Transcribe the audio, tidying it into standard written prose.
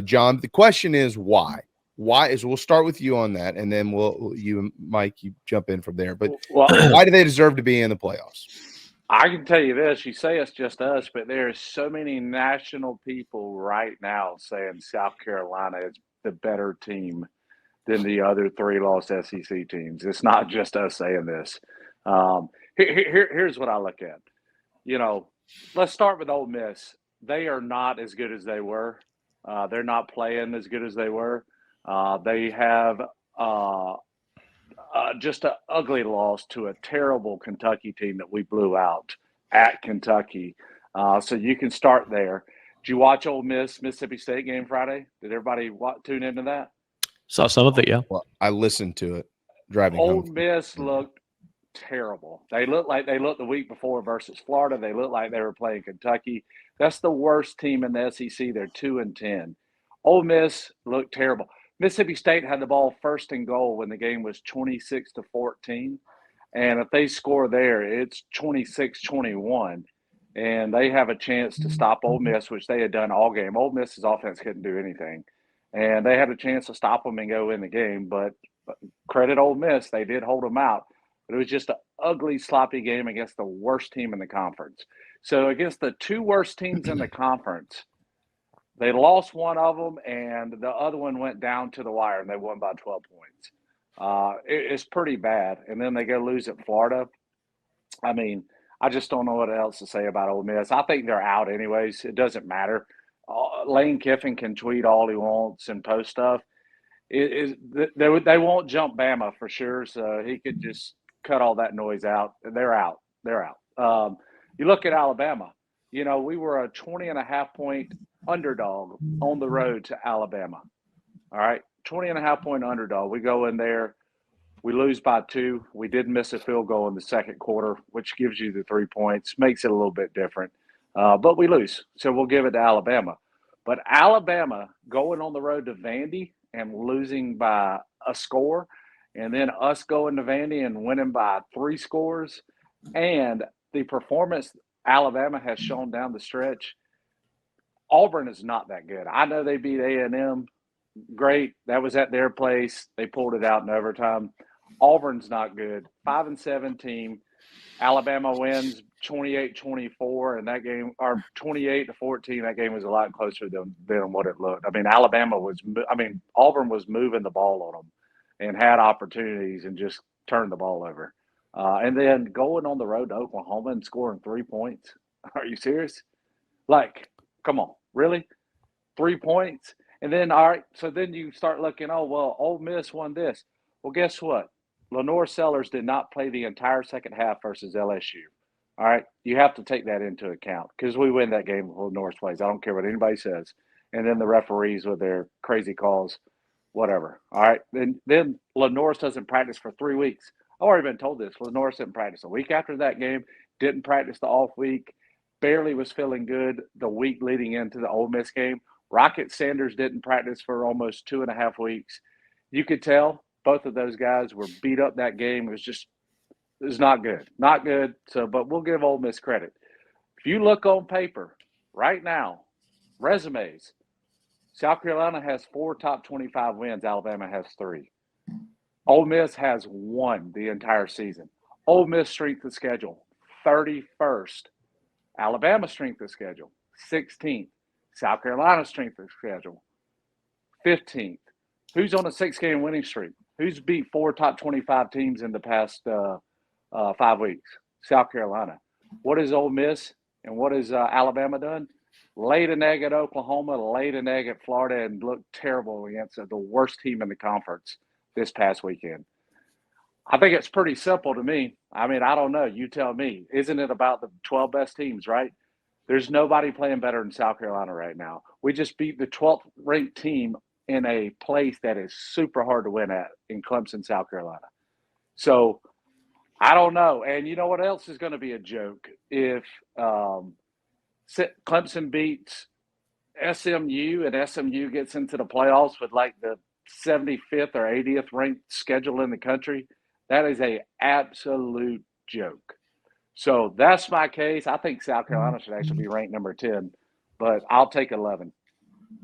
John, the question is why? Why is we'll start with you on that, and then you, Mike, you jump in from there. But why do they deserve to be in the playoffs? I can tell you this. You say it's just us, but there's so many national people right now saying South Carolina is the better team than the other three-loss SEC teams. It's not just us saying this. Here's what I look at. Let's start with Ole Miss. They are not as good as they were. They're not playing as good as they were. They have just an ugly loss to a terrible Kentucky team that we blew out at Kentucky. So you can start there. Did you watch Ole Miss Mississippi State game Friday? Did everybody tune into that? Saw some of it, yeah. Well, I listened to it driving Ole home. Miss looked terrible. They looked like they looked the week before versus Florida. They looked like they were playing Kentucky. That's the worst team in the SEC. They're 2-10. Ole Miss looked terrible. Mississippi State had the ball first and goal when the game was 26-14. And if they score there, it's 26-21. And they have a chance to stop Ole Miss, which they had done all game. Ole Miss's offense couldn't do anything. And they had a chance to stop them and go in the game. But credit Ole Miss, they did hold them out. But it was just an ugly, sloppy game against the worst team in the conference. So against the two worst teams in the conference, they lost one of them, and the other one went down to the wire, and they won by 12 points. It's pretty bad. And then they go lose at Florida. I mean, I just don't know what else to say about Ole Miss. I think they're out anyways. It doesn't matter. Lane Kiffin can tweet all he wants and post stuff. They won't jump Bama for sure, so he could just cut all that noise out. They're out. They're out. You look at Alabama. We were a 20.5-point underdog on the road to Alabama. All right, 20.5-point underdog. We go in there. We lose by 2. We did miss a field goal in the second quarter, which gives you the 3 points, makes it a little bit different. But we lose, so we'll give it to Alabama. But Alabama going on the road to Vandy and losing by a score, and then us going to Vandy and winning by 3 scores, and the performance Alabama has shown down the stretch, Auburn is not that good. I know they beat A&M. Great. That was at their place. They pulled it out in overtime. Auburn's not good. 5-7 team. Alabama wins 28-24, and that game, or 28-14, that game was a lot closer than what it looked. I mean, Auburn was moving the ball on them and had opportunities and just turned the ball over. And then going on the road to Oklahoma and scoring 3 points. Are you serious? Come on, really? 3 points? And then, all right, so then you start looking, Ole Miss won this. Well, guess what? Lenore Sellers did not play the entire second half versus LSU. All right, you have to take that into account because we win that game if Lenore plays. I don't care what anybody says. And then the referees with their crazy calls, whatever. All right, then Lenore doesn't practice for 3 weeks. I've already been told this. Lenore didn't practice a week after that game, didn't practice the off week, barely was feeling good the week leading into the Ole Miss game. Rocket Sanders didn't practice for almost 2.5 weeks. You could tell both of those guys were beat up that game. It was not good. Not good. So, but we'll give Ole Miss credit. If you look on paper right now, resumes, South Carolina has 4 top 25 wins. Alabama has 3. Ole Miss has 1 the entire season. Ole Miss strength of schedule, 31st. Alabama strength of schedule, 16th. South Carolina strength of schedule, 15th. Who's on a 6-game winning streak? Who's beat 4 top 25 teams in the past 5 weeks? South Carolina. What is Ole Miss and what has Alabama done? Laid an egg at Oklahoma, laid an egg at Florida, and looked terrible against the worst team in the conference this past weekend. I think it's pretty simple to me. I mean, I don't know. You tell me. Isn't it about the 12 best teams, right? There's nobody playing better than South Carolina right now. We just beat the 12th ranked team in a place that is super hard to win at in Clemson, South Carolina. So I don't know. And you know what else is going to be a joke? If Clemson beats SMU and SMU gets into the playoffs with like the 75th or 80th ranked schedule in the country, that is an absolute joke. So that's my case. I think South Carolina should actually be ranked number 10, but I'll take 11.